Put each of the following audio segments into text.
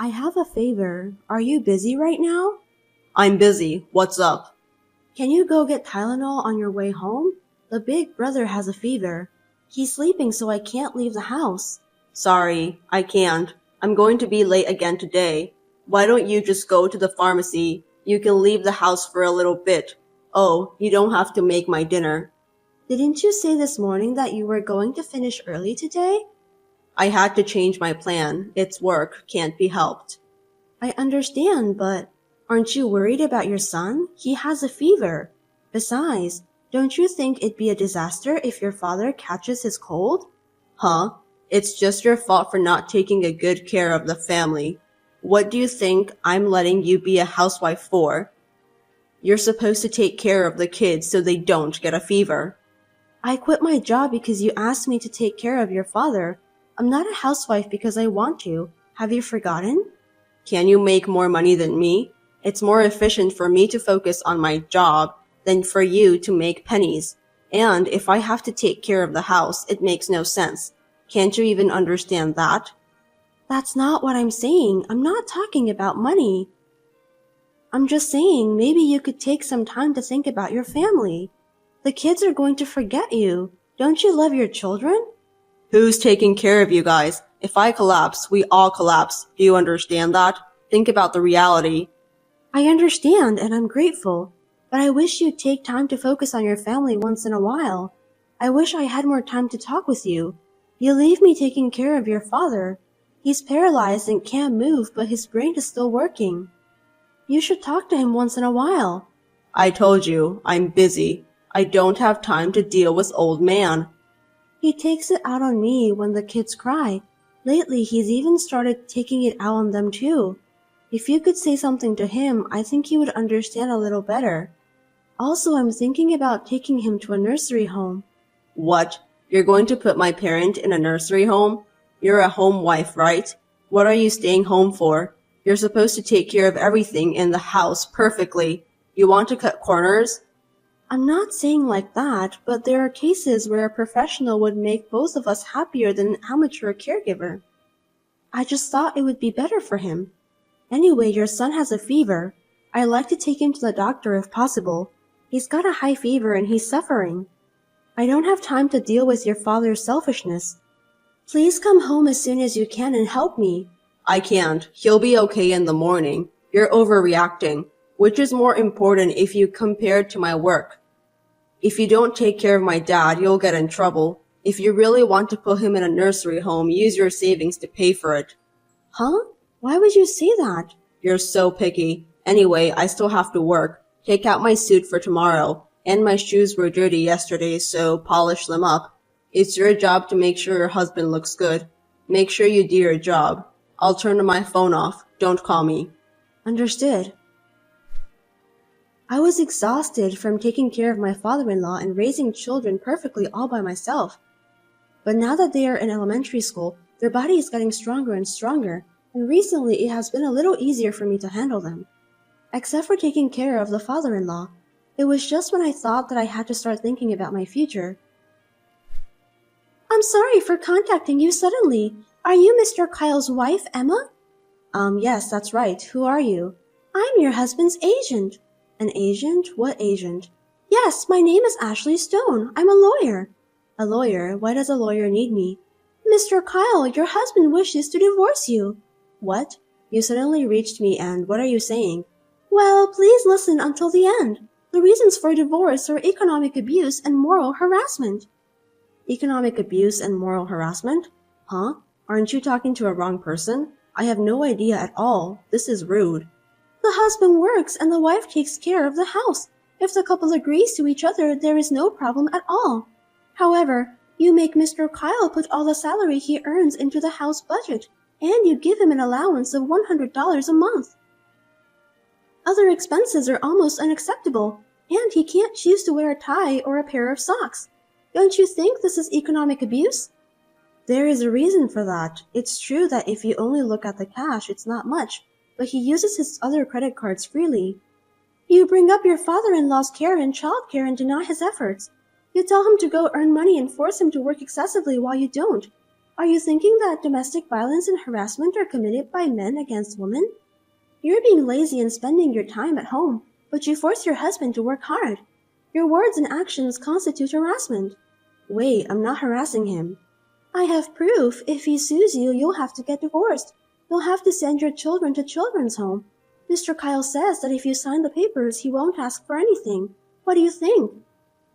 I have a favor. Are you busy right now? I'm busy. What's up? Can you go get Tylenol on your way home? The big brother has a fever. He's sleeping so I can't leave the house. Sorry, I can't. I'm going to be late again today. Why don't you just go to the pharmacy? You can leave the house for a little bit. Oh, you don't have to make my dinner. Didn't you say this morning that you were going to finish early today? I had to change my plan. It's work, can't be helped. I understand, but aren't you worried about your son? He has a fever. Besides, don't you think it'd be a disaster if your father catches his cold? Huh? It's just your fault for not taking a good care of the family. What do you think I'm letting you be a housewife for? You're supposed to take care of the kids so they don't get a fever. I quit my job because you asked me to take care of your father. I'm not a housewife because I want to. Have you forgotten? Can you make more money than me? It's more efficient for me to focus on my job than for you to make pennies. And if I have to take care of the house, it makes no sense. Can't you even understand that? That's not what I'm saying. I'm not talking about money. I'm just saying maybe you could take some time to think about your family. The kids are going to forget you. Don't you love your children? Who's taking care of you guys? If I collapse, we all collapse. Do you understand that? Think about the reality. I understand and I'm grateful, but I wish you'd take time to focus on your family once in a while. I wish I had more time to talk with you. You leave me taking care of your father. He's paralyzed and can't move, but his brain is still working. You should talk to him once in a while. I told you, I'm busy. I don't have time to deal with old man. He takes it out on me when the kids cry. Lately, he's even started taking it out on them too. If you could say something to him, I think he would understand a little better. Also, I'm thinking about taking him to a nursery home. What? You're going to put my parent in a nursery home? You're a home wife, right? What are you staying home for? You're supposed to take care of everything in the house perfectly. You want to cut corners? I'm not saying like that, but there are cases where a professional would make both of us happier than an amateur caregiver. I just thought it would be better for him. Anyway, your son has a fever. I'd like to take him to the doctor if possible. He's got a high fever and he's suffering. I don't have time to deal with your father's selfishness. Please come home as soon as you can and help me. I can't. He'll be okay in the morning. You're overreacting. Which is more important if you compare it to my work? If you don't take care of my dad, you'll get in trouble. If you really want to put him in a nursery home, use your savings to pay for it. Huh? Why would you say that? You're so picky. Anyway, I still have to work. Take out my suit for tomorrow. And my shoes were dirty yesterday, so polish them up. It's your job to make sure your husband looks good. Make sure you do your job. I'll turn my phone off. Don't call me. Understood. I was exhausted from taking care of my father-in-law and raising children perfectly all by myself. But now that they are in elementary school, their body is getting stronger and stronger, and recently it has been a little easier for me to handle them. Except for taking care of the father-in-law. It was just when I thought that I had to start thinking about my future. I'm sorry for contacting you suddenly. Are you Mr. Kyle's wife, Emma? Yes, that's right. Who are you? I'm your husband's agent. An agent? What agent? Yes, my name is Ashley Stone. I'm a lawyer. A lawyer? Why does a lawyer need me? Mr. Kyle, your husband wishes to divorce you. What? You suddenly reached me and what are you saying? Well, please listen until the end. The reasons for divorce are economic abuse and moral harassment. Economic abuse and moral harassment? Huh? Aren't you talking to a wrong person? I have no idea at all. This is rude. The husband works and the wife takes care of the house. If the couple agrees to each other, there is no problem at all. However, you make Mr. Kyle put all the salary he earns into the house budget, and you give him an allowance of $100 a month. Other expenses are almost unacceptable, and he can't choose to wear a tie or a pair of socks. Don't you think this is economic abuse? There is a reason for that. It's true that if you only look at the cash, it's not much, but he uses his other credit cards freely. You bring up your father-in-law's care and childcare and deny his efforts. You tell him to go earn money and force him to work excessively while you don't. Are you thinking that domestic violence and harassment are committed by men against women? You're being lazy and spending your time at home, but you force your husband to work hard. Your words and actions constitute harassment. Wait, I'm not harassing him. I have proof. If he sues you, you'll have to get divorced. You'll have to send your children to children's home. Mr. Kyle says that if you sign the papers, he won't ask for anything. What do you think?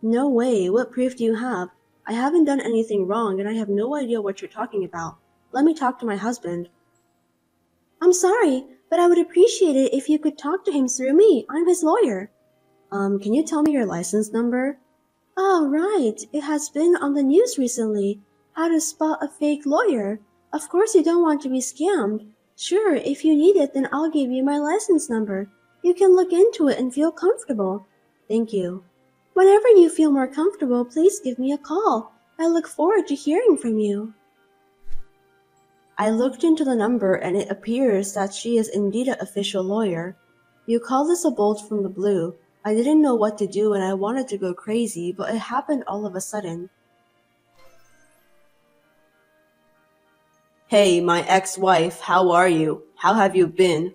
No way. What proof do you have? I haven't done anything wrong and I have no idea what you're talking about. Let me talk to my husband. I'm sorry, but I would appreciate it if you could talk to him through me. I'm his lawyer. Can you tell me your license number? Oh, right. It has been on the news recently. How to spot a fake lawyer. Of course you don't want to be scammed. Sure, if you need it, then I'll give you my license number. You can look into it and feel comfortable. Thank you. Whenever you feel more comfortable, please give me a call. I look forward to hearing from you. I looked into the number and it appears that she is indeed an official lawyer. You call this a bolt from the blue. I didn't know what to do and I wanted to go crazy, but it happened all of a sudden. Hey, my ex-wife, how are you? How have you been?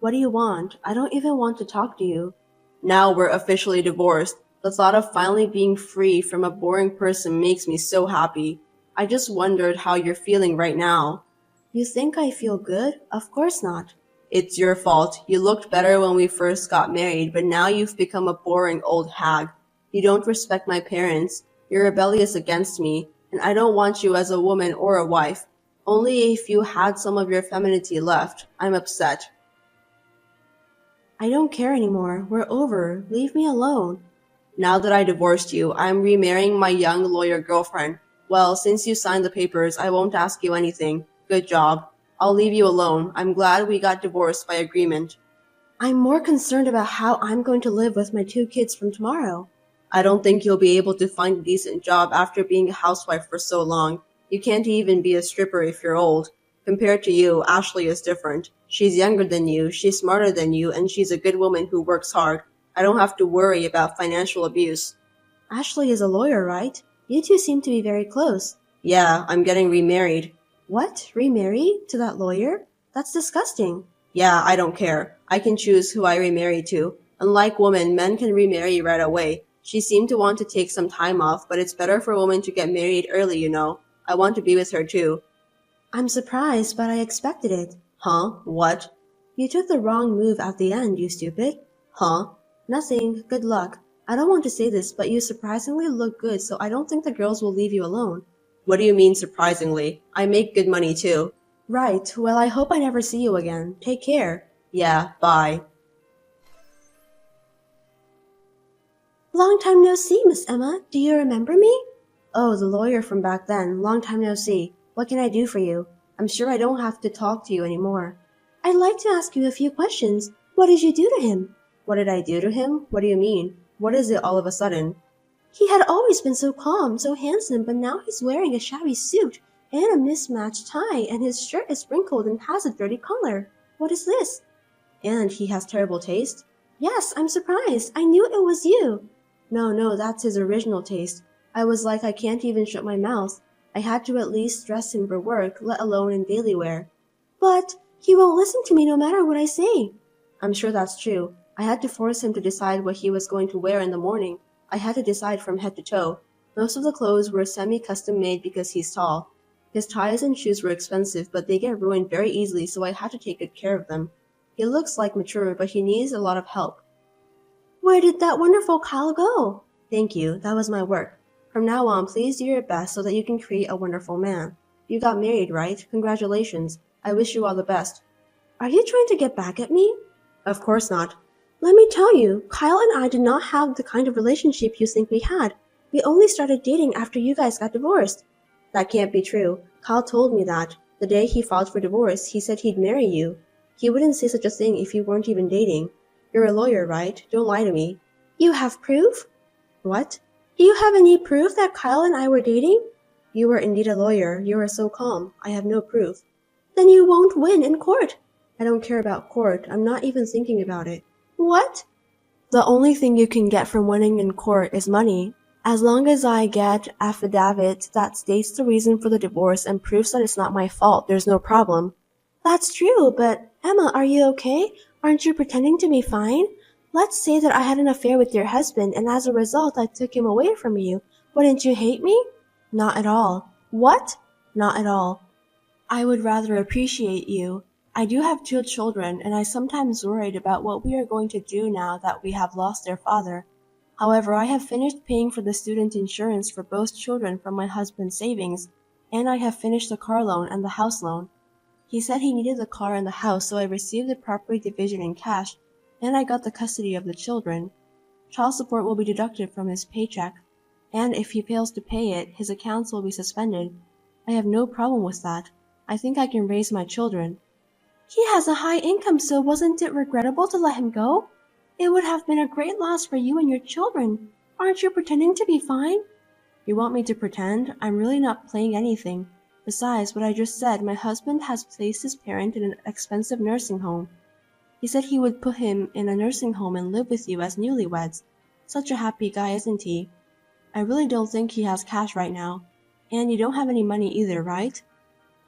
What do you want? I don't even want to talk to you. Now we're officially divorced. The thought of finally being free from a boring person makes me so happy. I just wondered how you're feeling right now. You think I feel good? Of course not. It's your fault. You looked better when we first got married, but now you've become a boring old hag. You don't respect my parents. You're rebellious against me, and I don't want you as a woman or a wife. Only if you had some of your femininity left. I'm upset. I don't care anymore. We're over. Leave me alone. Now that I divorced you, I'm remarrying my young lawyer girlfriend. Well, since you signed the papers, I won't ask you anything. Good job. I'll leave you alone. I'm glad we got divorced by agreement. I'm more concerned about how I'm going to live with my 2 kids from tomorrow. I don't think you'll be able to find a decent job after being a housewife for so long. You can't even be a stripper if you're old. Compared to you, Ashley is different. She's younger than you, she's smarter than you, and she's a good woman who works hard. I don't have to worry about financial abuse. Ashley is a lawyer, right? You two seem to be very close. Yeah, I'm getting remarried. What? Remarry? To that lawyer? That's disgusting. Yeah, I don't care. I can choose who I remarry to. Unlike women, men can remarry right away. She seemed to want to take some time off, but it's better for a woman to get married early, you know. I want to be with her too. I'm surprised, but I expected it. Huh? What? You took the wrong move at the end, you stupid. Huh? Nothing. Good luck. I don't want to say this, but you surprisingly look good, so I don't think the girls will leave you alone. What do you mean surprisingly? I make good money too. Right. Well, I hope I never see you again. Take care. Yeah, bye. Long time no see, Miss Emma. Do you remember me? Oh, the lawyer from back then. Long time no see. What can I do for you? I'm sure I don't have to talk to you anymore. I'd like to ask you a few questions. What did you do to him? What did I do to him? What do you mean? What is it all of a sudden? He had always been so calm, so handsome, but now he's wearing a shabby suit and a mismatched tie, and his shirt is wrinkled and has a dirty collar. What is this? And he has terrible taste? Yes, I'm surprised. I knew it was you. No, that's his original taste. I was like, I can't even shut my mouth. I had to at least dress him for work, let alone in daily wear. But he won't listen to me no matter what I say. I'm sure that's true. I had to force him to decide what he was going to wear in the morning. I had to decide from head to toe. Most of the clothes were semi-custom made because he's tall. His ties and shoes were expensive, but they get ruined very easily, so I had to take good care of them. He looks like mature, but he needs a lot of help. Where did that wonderful Kyle go? Thank you. That was my work. From now on, please do your best so that you can create a wonderful man. You got married, right? Congratulations. I wish you all the best. Are you trying to get back at me? Of course not. Let me tell you, Kyle and I did not have the kind of relationship you think we had. We only started dating after you guys got divorced. That can't be true. Kyle told me that. The day he filed for divorce, he said he'd marry you. He wouldn't say such a thing if you weren't even dating. You're a lawyer, right? Don't lie to me. You have proof? What? Do you have any proof that Kyle and I were dating? You were indeed a lawyer. You are so calm. I have no proof. Then you won't win in court. I don't care about court. I'm not even thinking about it. What? The only thing you can get from winning in court is money. As long as I get affidavit that states the reason for the divorce and proves that it's not my fault, there's no problem. That's true, but Emma, are you okay? Aren't you pretending to be fine? Let's say that I had an affair with your husband and as a result I took him away from you. Wouldn't you hate me? Not at all. What? Not at all. I would rather appreciate you. I do have 2 children, and I sometimes worried about what we are going to do now that we have lost their father. However, I have finished paying for the student insurance for both children from my husband's savings, and I have finished the car loan and the house loan. He said he needed the car and the house, so I received the property division in cash, and I got the custody of the children. Child support will be deducted from his paycheck, and if he fails to pay it, his accounts will be suspended. I have no problem with that. I think I can raise my children. He has a high income, so wasn't it regrettable to let him go? It would have been a great loss for you and your children. Aren't you pretending to be fine? You want me to pretend? I'm really not playing anything. Besides what I just said, my husband has placed his parent in an expensive nursing home. He said he would put him in a nursing home and live with you as newlyweds. Such a happy guy, isn't he? I really don't think he has cash right now. And you don't have any money either, right?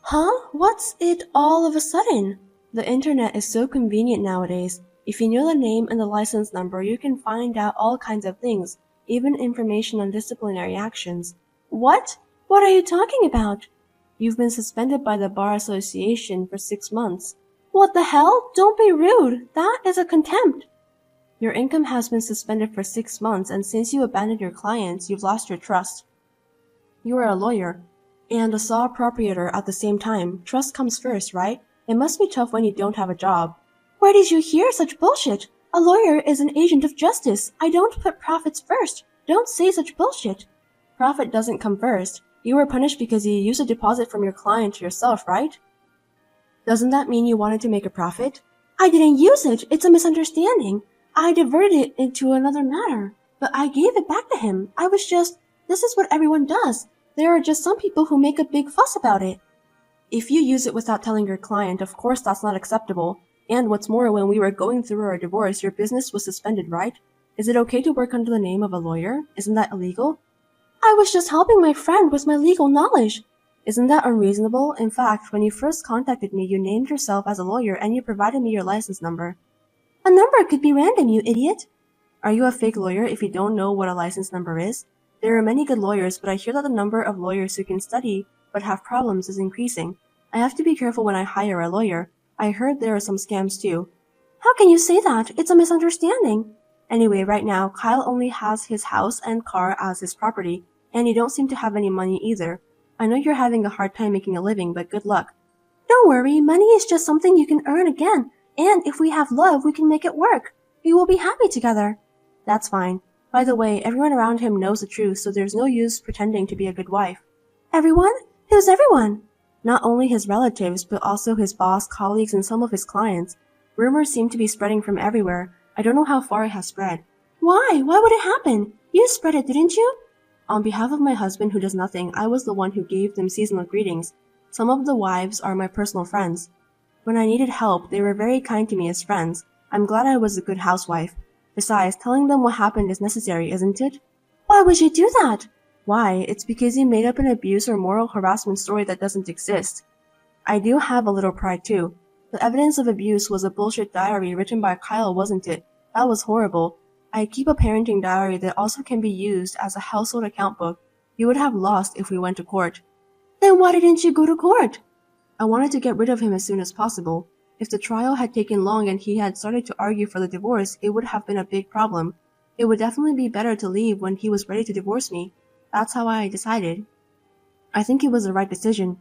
Huh? What's it all of a sudden? The internet is so convenient nowadays. If you know the name and the license number, you can find out all kinds of things, even information on disciplinary actions. What? What are you talking about? You've been suspended by the Bar Association for 6 months. What the hell? Don't be rude. That is a contempt. Your income has been suspended for 6 months, and since you abandoned your clients, you've lost your trust. You are a lawyer and a saw proprietor at the same time. Trust comes first, right? It must be tough when you don't have a job. Where did you hear such bullshit? A lawyer is an agent of justice. I don't put profits first. Don't say such bullshit. Profit doesn't come first. You were punished because you used a deposit from your client to yourself, right? Doesn't that mean you wanted to make a profit? I didn't use it. It's a misunderstanding. I diverted it into another matter. But I gave it back to him. This is what everyone does. There are just some people who make a big fuss about it. If you use it without telling your client, of course that's not acceptable. And what's more, when we were going through our divorce, your business was suspended, right? Is it okay to work under the name of a lawyer? Isn't that illegal? I was just helping my friend with my legal knowledge. Isn't that unreasonable? In fact, when you first contacted me, you named yourself as a lawyer and you provided me your license number. A number could be random, you idiot. Are you a fake lawyer if you don't know what a license number is? There are many good lawyers, but I hear that the number of lawyers who can study but have problems is increasing. I have to be careful when I hire a lawyer. I heard there are some scams too. How can you say that? It's a misunderstanding. Anyway, right now, Kyle only has his house and car as his property, and you don't seem to have any money either. I know you're having a hard time making a living, but good luck. Don't worry, money is just something you can earn again, and if we have love, we can make it work. We will be happy together. That's fine. By the way, everyone around him knows the truth, so there's no use pretending to be a good wife. Everyone? Who's everyone? Not only his relatives, but also his boss, colleagues, and some of his clients. Rumors seem to be spreading from everywhere. I don't know how far it has spread. Why? Why would it happen? You spread it, didn't you? On behalf of my husband who does nothing, I was the one who gave them seasonal greetings. Some of the wives are my personal friends. When I needed help, they were very kind to me as friends. I'm glad I was a good housewife. Besides, telling them what happened is necessary, isn't it? Why would you do that? Why? It's because you made up an abuse or moral harassment story that doesn't exist. I do have a little pride too. The evidence of abuse was a bullshit diary written by Kyle, wasn't it? That was horrible. I keep a parenting diary that also can be used as a household account book. You would have lost if we went to court. Then why didn't you go to court? I wanted to get rid of him as soon as possible. If the trial had taken long and he had started to argue for the divorce, it would have been a big problem. It would definitely be better to leave when he was ready to divorce me. That's how I decided. I think it was the right decision.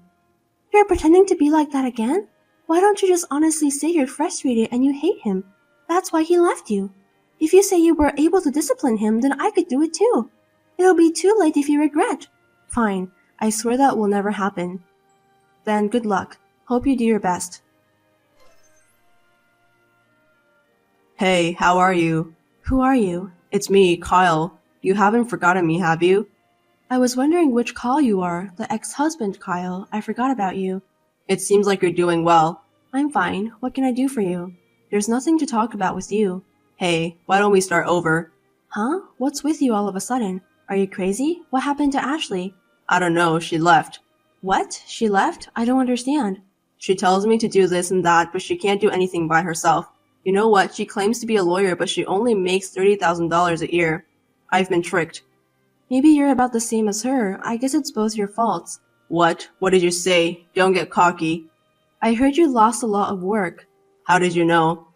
You're pretending to be like that again? Why don't you just honestly say you're frustrated and you hate him? That's why he left you. If you say you were able to discipline him, then I could do it too. It'll be too late if you regret. Fine. I swear that will never happen. Then good luck. Hope you do your best. Hey, how are you? Who are you? It's me, Kyle. You haven't forgotten me, have you? I was wondering which Kyle you are. The ex-husband Kyle. I forgot about you. It seems like you're doing well. I'm fine. What can I do for you? There's nothing to talk about with you. Hey, why don't we start over? Huh? What's with you all of a sudden? Are you crazy? What happened to Ashley? I don't know, she left. What? She left? I don't understand. She tells me to do this and that, but she can't do anything by herself. You know what? She claims to be a lawyer, but she only makes $30,000 a year. I've been tricked. Maybe you're about the same as her. I guess it's both your faults. What? What did you say? Don't get cocky. I heard you lost a lot of work. How did you know?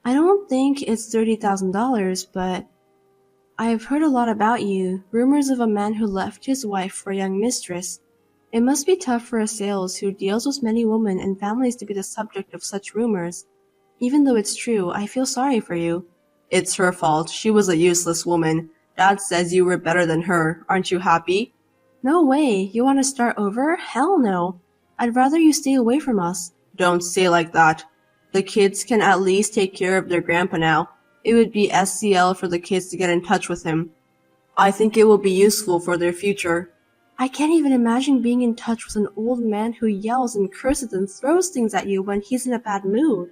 I don't think it's $30,000, but I've heard a lot about you. Rumors of a man who left his wife for a young mistress. It must be tough for a sales who deals with many women and families to be the subject of such rumors. Even though it's true, I feel sorry for you. It's her fault. She was a useless woman. Dad says you were better than her. Aren't you happy? No way. You want to start over? Hell no. I'd rather you stay away from us. Don't say like that. The kids can at least take care of their grandpa now. It would be SCL for the kids to get in touch with him. I think it will be useful for their future. I can't even imagine being in touch with an old man who yells and curses and throws things at you when he's in a bad mood.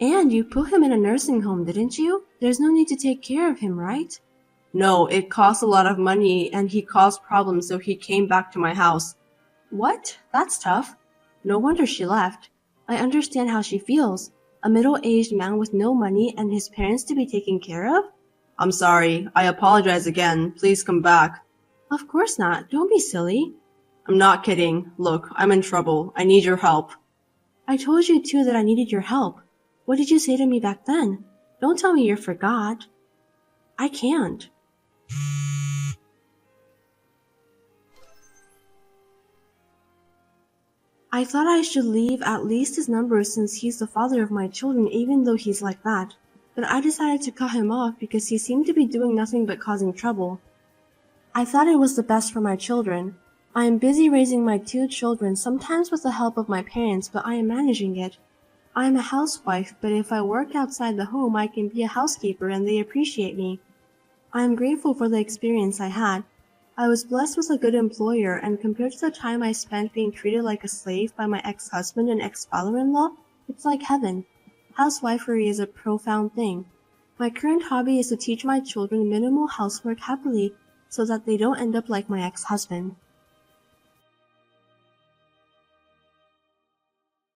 And you put him in a nursing home, didn't you? There's no need to take care of him, right? No, it cost a lot of money and he caused problems, so he came back to my house. What? That's tough. No wonder she left. I understand how she feels. A middle-aged man with no money and his parents to be taken care of? I'm sorry. I apologize again. Please come back. Of course not. Don't be silly. I'm not kidding. Look, I'm in trouble. I need your help. I told you too that I needed your help. What did you say to me back then? Don't tell me you forgot. I can't. I thought I should leave at least his number since he's the father of my children even though he's like that. But I decided to cut him off because he seemed to be doing nothing but causing trouble. I thought it was the best for my children. I am busy raising my 2 children, sometimes with the help of my parents, but I am managing it. I am a housewife, but if I work outside the home, I can be a housekeeper and they appreciate me. I am grateful for the experience I had. I was blessed with a good employer, and compared to the time I spent being treated like a slave by my ex-husband and ex-father-in-law, it's like heaven. Housewifery is a profound thing. My current hobby is to teach my children minimal housework happily, so that they don't end up like my ex-husband.